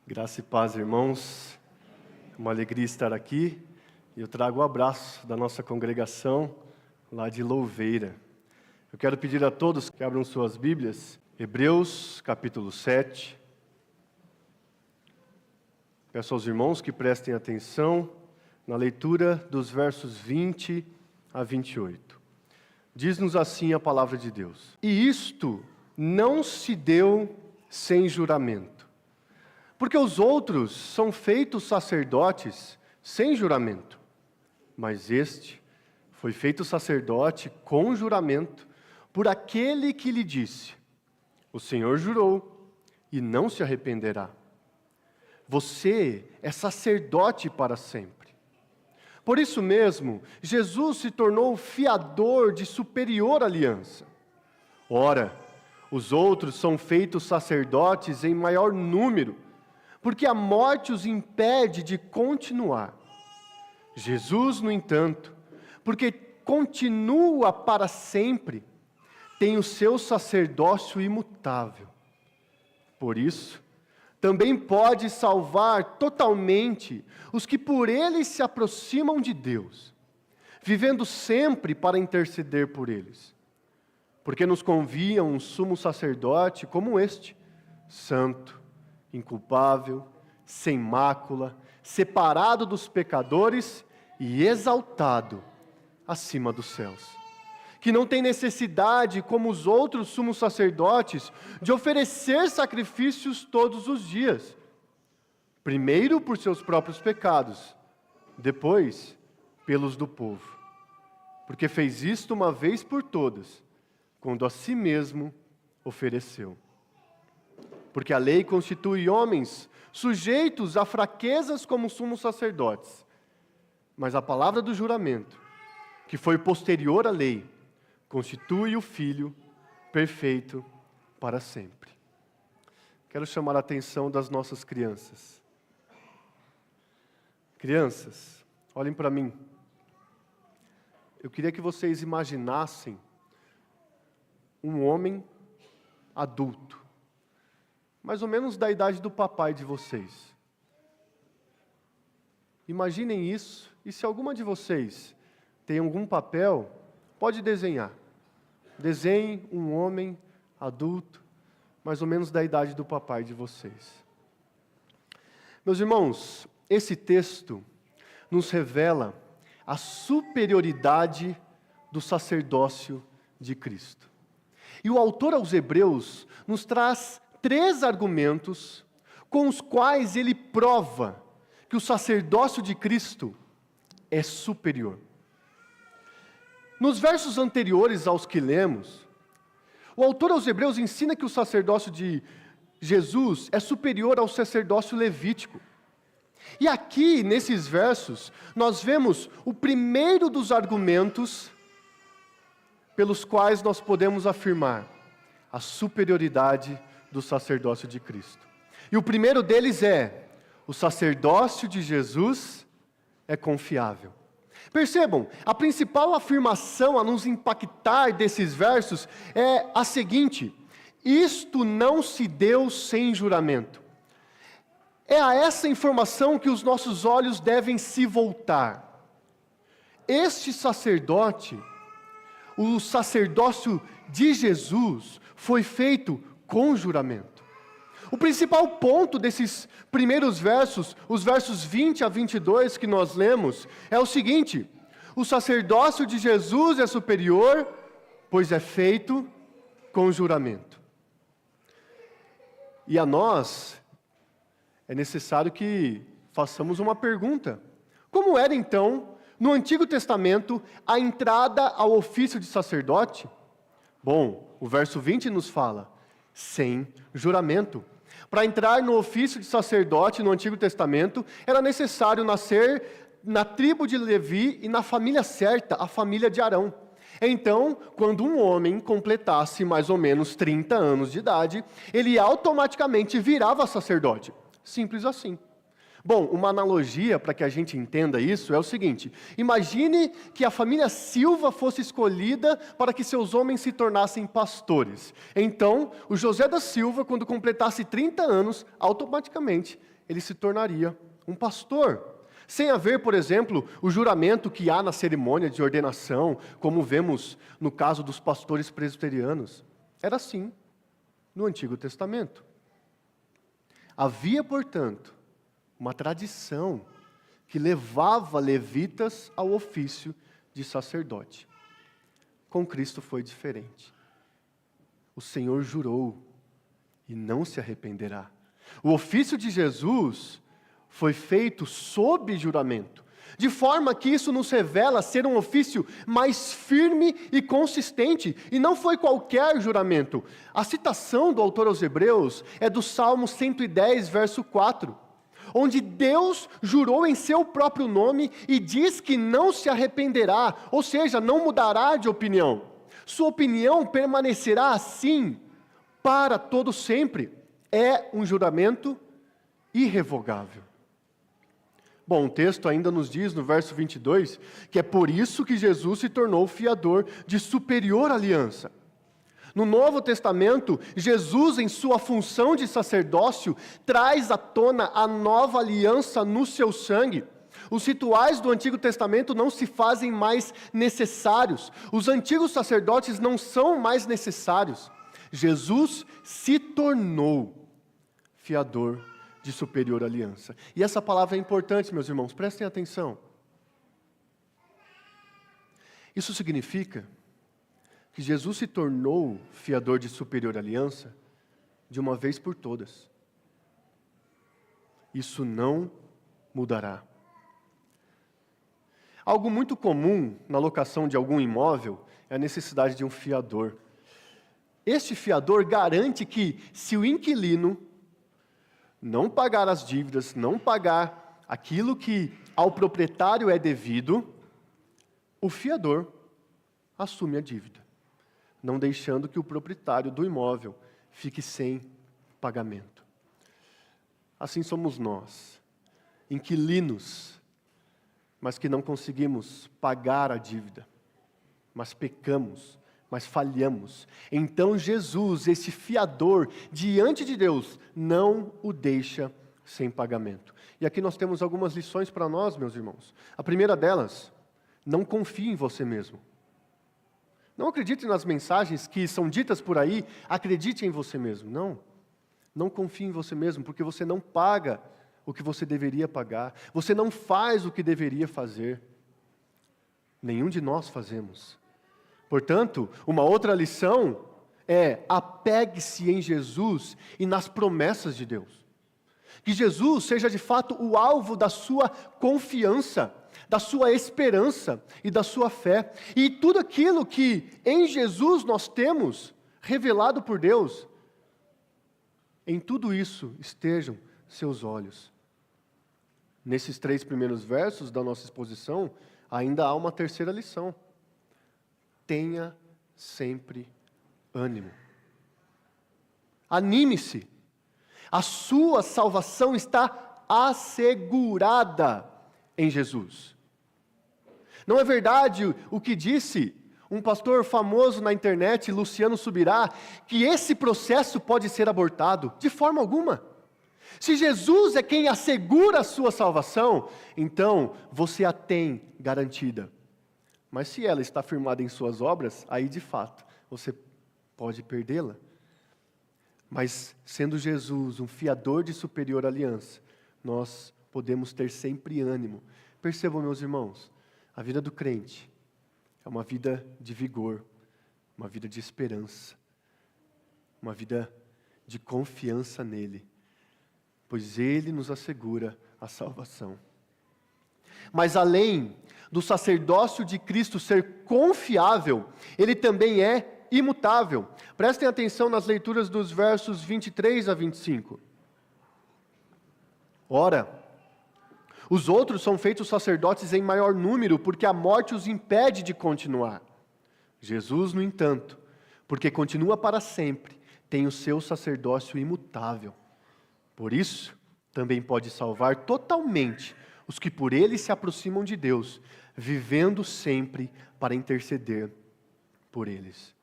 Graça e paz, irmãos. É uma alegria estar aqui. E eu trago o abraço da nossa congregação lá de Louveira. Eu quero pedir a todos que abram suas Bíblias, Hebreus capítulo 7. Peço aos irmãos que prestem atenção na leitura dos versos 20 a 28. Diz-nos assim a palavra de Deus: E isto não se deu sem juramento. Porque os outros são feitos sacerdotes sem juramento, mas este foi feito sacerdote com juramento por aquele que lhe disse: O Senhor jurou e não se arrependerá. Você é sacerdote para sempre. Por isso mesmo, Jesus se tornou o fiador de superior aliança. Ora, os outros são feitos sacerdotes em maior número, porque a morte os impede de continuar. Jesus, no entanto, porque continua para sempre, tem o seu sacerdócio imutável. Por isso, também pode salvar totalmente os que por ele se aproximam de Deus, vivendo sempre para interceder por eles. Porque nos convia um sumo sacerdote como este, santo, inculpável, sem mácula, separado dos pecadores e exaltado acima dos céus, que não tem necessidade, como os outros sumos sacerdotes, de oferecer sacrifícios todos os dias, primeiro por seus próprios pecados, depois pelos do povo, porque fez isto uma vez por todas, quando a si mesmo ofereceu. Porque a lei constitui homens sujeitos a fraquezas como sumos sacerdotes. Mas a palavra do juramento, que foi posterior à lei, constitui o Filho perfeito para sempre. Quero chamar a atenção das nossas crianças. Crianças, olhem para mim. Eu queria que vocês imaginassem um homem adulto, mais ou menos da idade do papai de vocês. Imaginem isso, e se alguma de vocês tem algum papel, pode desenhar. Desenhe um homem adulto, mais ou menos da idade do papai de vocês. Meus irmãos, esse texto nos revela a superioridade do sacerdócio de Cristo. E o autor aos Hebreus nos traz 3 argumentos com os quais ele prova que o sacerdócio de Cristo é superior. Nos versos anteriores aos que lemos, o autor aos Hebreus ensina que o sacerdócio de Jesus é superior ao sacerdócio levítico. E aqui, nesses versos, nós vemos o primeiro dos argumentos pelos quais nós podemos afirmar a superioridade do sacerdócio de Cristo. E o primeiro deles é: o sacerdócio de Jesus é confiável. Percebam, a principal afirmação a nos impactar desses versos é a seguinte: isto não se deu sem juramento. É a essa informação que os nossos olhos devem se voltar. Este sacerdote, o sacerdócio de Jesus, foi feito com juramento. O principal ponto desses primeiros versos, os versos 20 a 22 que nós lemos, é o seguinte: o sacerdócio de Jesus é superior, pois é feito com juramento. E a nós é necessário que façamos uma pergunta: como era então, no Antigo Testamento, a entrada ao ofício de sacerdote? Bom, o verso 20 nos fala: sem juramento. Para entrar no ofício de sacerdote no Antigo Testamento, era necessário nascer na tribo de Levi e na família certa, a família de Arão. Então, quando um homem completasse mais ou menos 30 anos de idade, ele automaticamente virava sacerdote. Simples assim. Bom, uma analogia para que a gente entenda isso é o seguinte: imagine que a família Silva fosse escolhida para que seus homens se tornassem pastores. Então, o José da Silva, quando completasse 30 anos, automaticamente ele se tornaria um pastor. Sem haver, por exemplo, o juramento que há na cerimônia de ordenação, como vemos no caso dos pastores presbiterianos. Era assim no Antigo Testamento. Havia, portanto, uma tradição que levava levitas ao ofício de sacerdote. Com Cristo foi diferente. O Senhor jurou e não se arrependerá. O ofício de Jesus foi feito sob juramento, de forma que isso nos revela ser um ofício mais firme e consistente, e não foi qualquer juramento. A citação do autor aos Hebreus é do Salmo 110, verso 4, onde Deus jurou em seu próprio nome e diz que não se arrependerá, ou seja, não mudará de opinião. Sua opinião permanecerá assim para todo sempre. É um juramento irrevogável. Bom, o texto ainda nos diz, no verso 22, que é por isso que Jesus se tornou fiador de superior aliança. No Novo Testamento, Jesus, em sua função de sacerdócio, traz à tona a nova aliança no seu sangue. Os rituais do Antigo Testamento não se fazem mais necessários. Os antigos sacerdotes não são mais necessários. Jesus se tornou fiador de superior aliança. E essa palavra é importante, meus irmãos, prestem atenção. Isso significa que Jesus se tornou fiador de superior aliança de uma vez por todas. Isso não mudará. Algo muito comum na locação de algum imóvel é a necessidade de um fiador. Este fiador garante que, se o inquilino não pagar as dívidas, não pagar aquilo que ao proprietário é devido, o fiador assume a dívida, não deixando que o proprietário do imóvel fique sem pagamento. Assim somos nós, inquilinos, mas que não conseguimos pagar a dívida, mas pecamos, mas falhamos. Então Jesus, esse fiador, diante de Deus, não o deixa sem pagamento. E aqui nós temos algumas lições para nós, meus irmãos. A primeira delas, não confie em você mesmo. Não acredite nas mensagens que são ditas por aí, acredite em você mesmo. Não confie em você mesmo, porque você não paga o que você deveria pagar. Você não faz o que deveria fazer. Nenhum de nós fazemos. Portanto, uma outra lição é: apegue-se em Jesus e nas promessas de Deus. Que Jesus seja de fato o alvo da sua confiança, da sua esperança e da sua fé. E tudo aquilo que em Jesus nós temos revelado por Deus, em tudo isso estejam seus olhos. Nesses 3 primeiros versos da nossa exposição, ainda há uma terceira lição. Tenha sempre ânimo. Anime-se. A sua salvação está assegurada em Jesus. Não é verdade o que disse um pastor famoso na internet, Luciano Subirá, que esse processo pode ser abortado? De forma alguma. Se Jesus é quem assegura a sua salvação, então você a tem garantida. Mas se ela está firmada em suas obras, aí de fato você pode perdê-la. Mas sendo Jesus um fiador de superior aliança, nós podemos ter sempre ânimo. Percebam, meus irmãos, a vida do crente é uma vida de vigor, uma vida de esperança, uma vida de confiança nele, pois ele nos assegura a salvação. Mas além do sacerdócio de Cristo ser confiável, ele também é imutável. Prestem atenção nas leituras dos versos 23 a 25. Ora, os outros são feitos sacerdotes em maior número, porque a morte os impede de continuar. Jesus, no entanto, porque continua para sempre, tem o seu sacerdócio imutável. Por isso, também pode salvar totalmente os que por ele se aproximam de Deus, vivendo sempre para interceder por eles.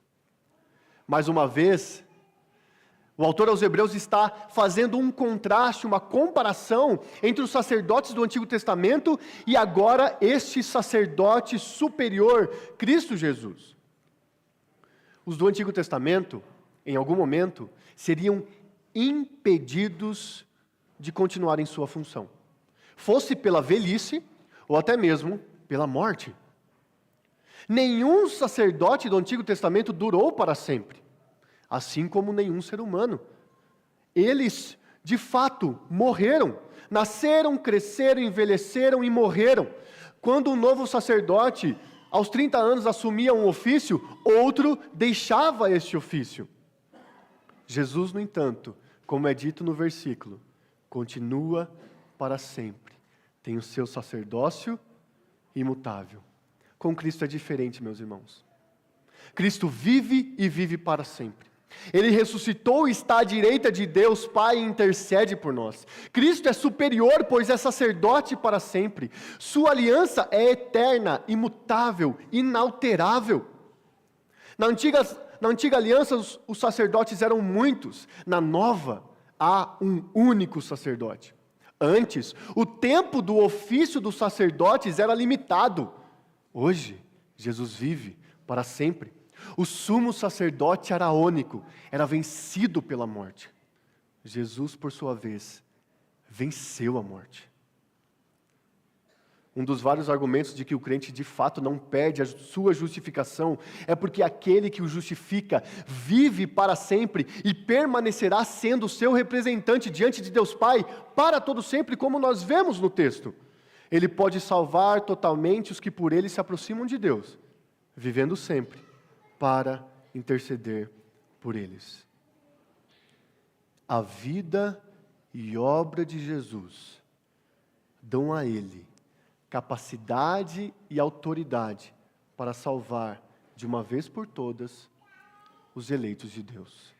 Mais uma vez, O autor aos Hebreus está fazendo um contraste, uma comparação entre os sacerdotes do Antigo Testamento e agora este sacerdote superior, Cristo Jesus. Os do Antigo Testamento, em algum momento, seriam impedidos de continuar em sua função, fosse pela velhice ou até mesmo pela morte. Nenhum sacerdote do Antigo Testamento durou para sempre, assim como nenhum ser humano. Eles, de fato, morreram, nasceram, cresceram, envelheceram e morreram. Quando um novo sacerdote, aos 30 anos, assumia um ofício, outro deixava este ofício. Jesus, no entanto, como é dito no versículo, continua para sempre. Tem o seu sacerdócio imutável. Com Cristo é diferente, meus irmãos. Cristo vive e vive para sempre. Ele ressuscitou e está à direita de Deus Pai e intercede por nós. Cristo é superior, pois é sacerdote para sempre. Sua aliança é eterna, imutável, inalterável. Na antiga aliança, os sacerdotes eram muitos. Na nova, há um único sacerdote. Antes, o tempo do ofício dos sacerdotes era limitado. Hoje, Jesus vive para sempre. O sumo sacerdote araônico era vencido pela morte. Jesus, por sua vez, venceu a morte. Um dos vários argumentos de que o crente de fato não perde a sua justificação é porque aquele que o justifica vive para sempre e permanecerá sendo seu representante diante de Deus Pai para todo sempre, como nós vemos no texto. Ele pode salvar totalmente os que por ele se aproximam de Deus, vivendo sempre para interceder por eles. A vida e obra de Jesus dão a ele capacidade e autoridade para salvar de uma vez por todas os eleitos de Deus.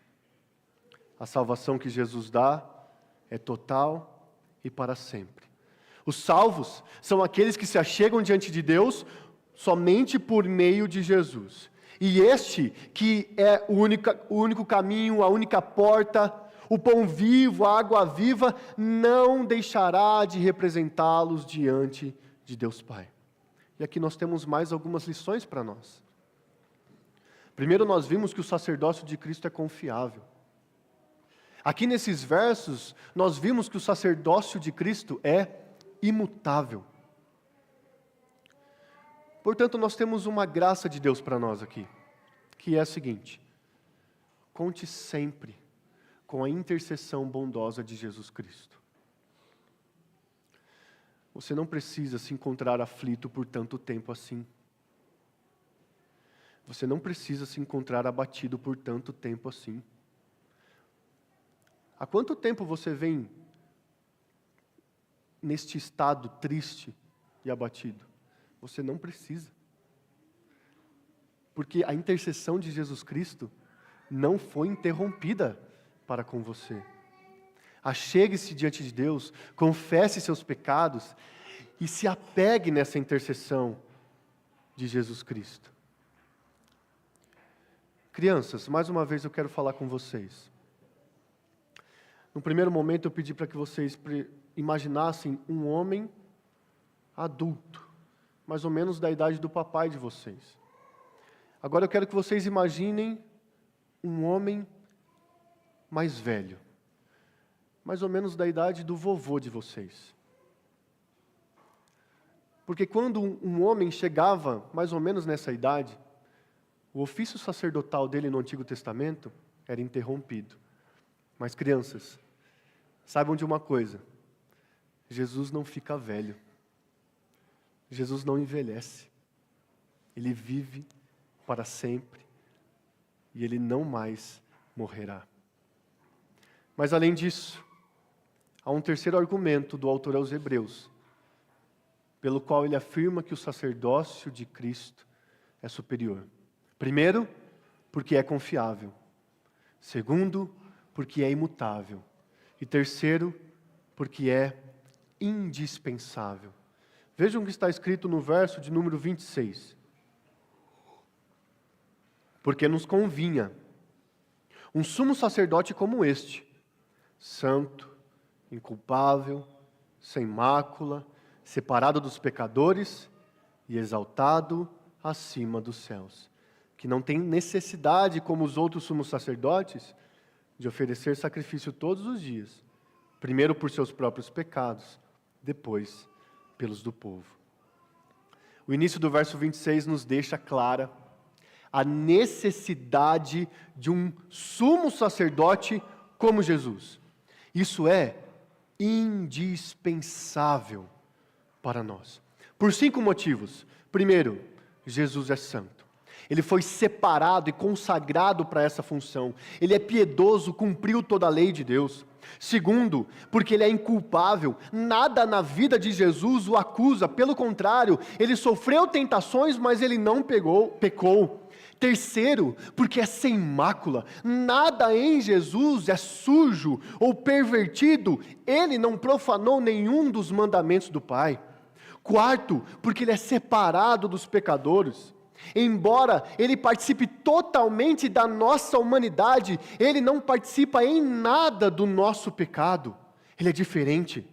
A salvação que Jesus dá é total e para sempre. Os salvos são aqueles que se achegam diante de Deus somente por meio de Jesus. E este, que é o único caminho, a única porta, o pão vivo, a água viva, não deixará de representá-los diante de Deus Pai. E aqui nós temos mais algumas lições para nós. Primeiro, nós vimos que o sacerdócio de Cristo é confiável. Aqui nesses versos, nós vimos que o sacerdócio de Cristo é imutável. Portanto, nós temos uma graça de Deus para nós aqui, que é a seguinte: conte sempre com a intercessão bondosa de Jesus Cristo. Você não precisa se encontrar aflito por tanto tempo assim. Você não precisa se encontrar abatido por tanto tempo assim. Há quanto tempo você vem neste estado triste e abatido? Você não precisa. Porque a intercessão de Jesus Cristo não foi interrompida para com você. Achegue-se diante de Deus, confesse seus pecados e se apegue nessa intercessão de Jesus Cristo. Crianças, mais uma vez eu quero falar com vocês. No primeiro momento eu pedi para que vocês imaginassem um homem adulto, mais ou menos da idade do papai de vocês. Agora eu quero que vocês imaginem um homem mais velho, mais ou menos da idade do vovô de vocês. Porque quando um homem chegava mais ou menos nessa idade, o ofício sacerdotal dele no Antigo Testamento era interrompido. Mas crianças, saibam de uma coisa: Jesus não fica velho. Jesus não envelhece. Ele vive para sempre e ele não mais morrerá. Mas além disso, há um terceiro argumento do autor aos Hebreus, pelo qual ele afirma que o sacerdócio de Cristo é superior. Primeiro, porque é confiável. Segundo, porque é imutável. E terceiro, porque é indispensável. Vejam o que está escrito no verso de número 26. Porque nos convinha, Um sumo sacerdote como este, santo, inculpável, sem mácula, separado dos pecadores e exaltado acima dos céus, que não tem necessidade, como os outros sumos sacerdotes, de oferecer sacrifício todos os dias, primeiro por seus próprios pecados, depois pelos do povo. O início do verso 26 nos deixa clara a necessidade de um sumo sacerdote como Jesus. Isso é indispensável para nós, por 5 motivos. Primeiro, Jesus é santo. Ele foi separado e consagrado para essa função. Ele é piedoso, cumpriu toda a lei de Deus. Segundo, porque ele é inculpável. Nada na vida de Jesus o acusa. Pelo contrário, ele sofreu tentações, mas ele não pecou. Terceiro, porque é sem mácula. Nada em Jesus é sujo ou pervertido. Ele não profanou nenhum dos mandamentos do Pai. Quarto, porque ele é separado dos pecadores. Embora ele participe totalmente da nossa humanidade, ele não participa em nada do nosso pecado. Ele é diferente.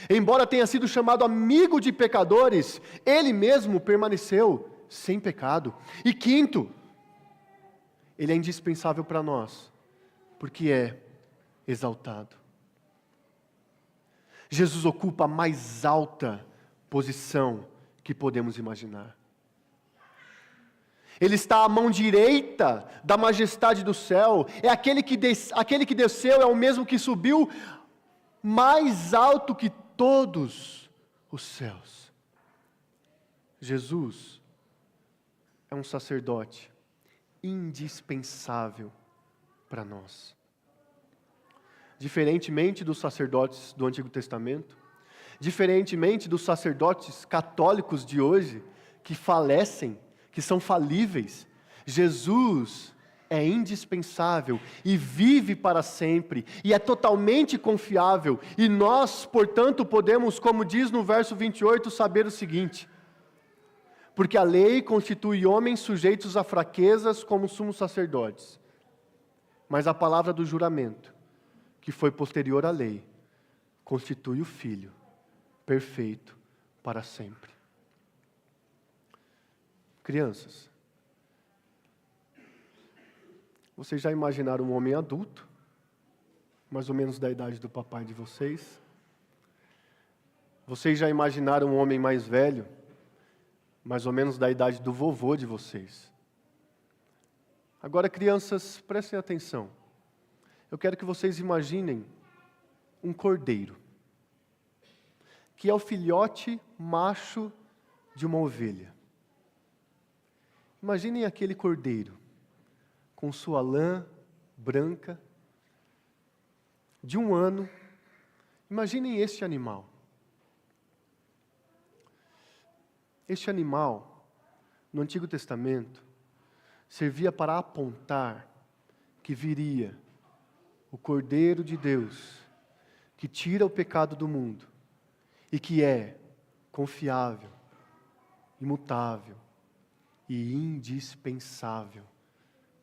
Embora tenha sido chamado amigo de pecadores, ele mesmo permaneceu sem pecado. E quinto, ele é indispensável para nós, porque é exaltado. Jesus ocupa a mais alta posição que podemos imaginar. Ele está à mão direita da majestade do céu. É aquele que desceu, é o mesmo que subiu mais alto que todos os céus. Jesus é um sacerdote indispensável para nós. Diferentemente dos sacerdotes do Antigo Testamento, diferentemente dos sacerdotes católicos de hoje, que falecem, que são falíveis, Jesus é indispensável e vive para sempre, e é totalmente confiável, e nós, portanto, podemos, como diz no verso 28, saber o seguinte: porque a lei constitui homens sujeitos a fraquezas como sumos sacerdotes, mas a palavra do juramento, que foi posterior à lei, constitui o Filho, perfeito para sempre. Crianças, vocês já imaginaram um homem adulto, mais ou menos da idade do papai de vocês? Vocês já imaginaram um homem mais velho, mais ou menos da idade do vovô de vocês? Agora, crianças, prestem atenção. Eu quero que vocês imaginem um cordeiro, que é o filhote macho de uma ovelha. Imaginem aquele cordeiro, com sua lã branca, de 1 ano. Imaginem este animal. Este animal, no Antigo Testamento, servia para apontar que viria o Cordeiro de Deus, que tira o pecado do mundo, e que é confiável, imutável e indispensável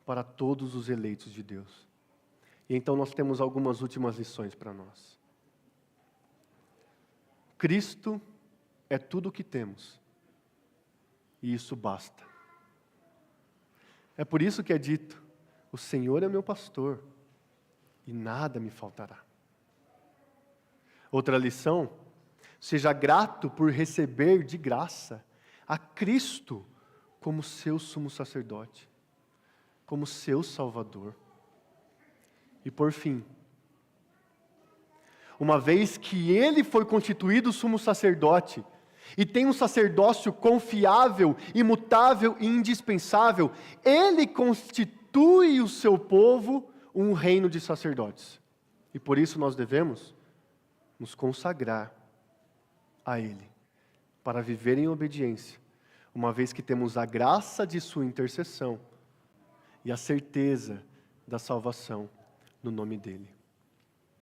para todos os eleitos de Deus. E então nós temos algumas últimas lições para nós. Cristo é tudo o que temos, e isso basta. É por isso que é dito: o Senhor é meu pastor, e nada me faltará. Outra lição: seja grato por receber de graça a Cristo como seu sumo sacerdote, como seu Salvador. E por fim, uma vez que ele foi constituído sumo sacerdote, e tem um sacerdócio confiável, imutável e indispensável, ele constitui o seu povo um reino de sacerdotes. E por isso nós devemos nos consagrar a ele, para viver em obediência, uma vez que temos a graça de sua intercessão e a certeza da salvação no nome dele.